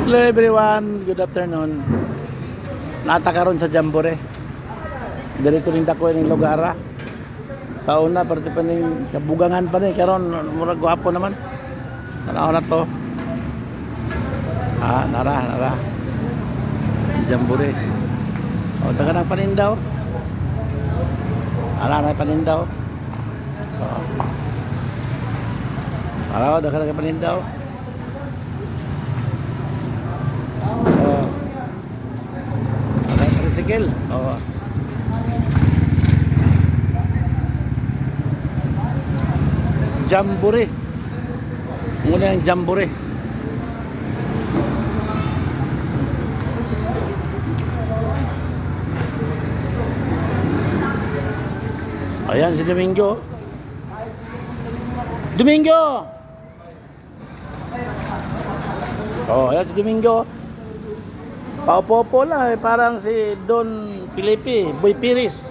Hello everyone, good afternoon. Natakaron sa Jamboree. Diri ko rin dako ning lugar. Sa una parte pa ning kabugangan pa ni karon murag gwapo naman. Tanaw na to. Nara. Jamboree. O dagan ang panindaw. Na panindaw. Dagan ang panindaw. Tricycle. Jamboree. Muna yung Jamboree. Ayan si Domingo. Domingo! Ayan si Domingo. Paupo-upo lang parang si Don Felipe, Boy Piris.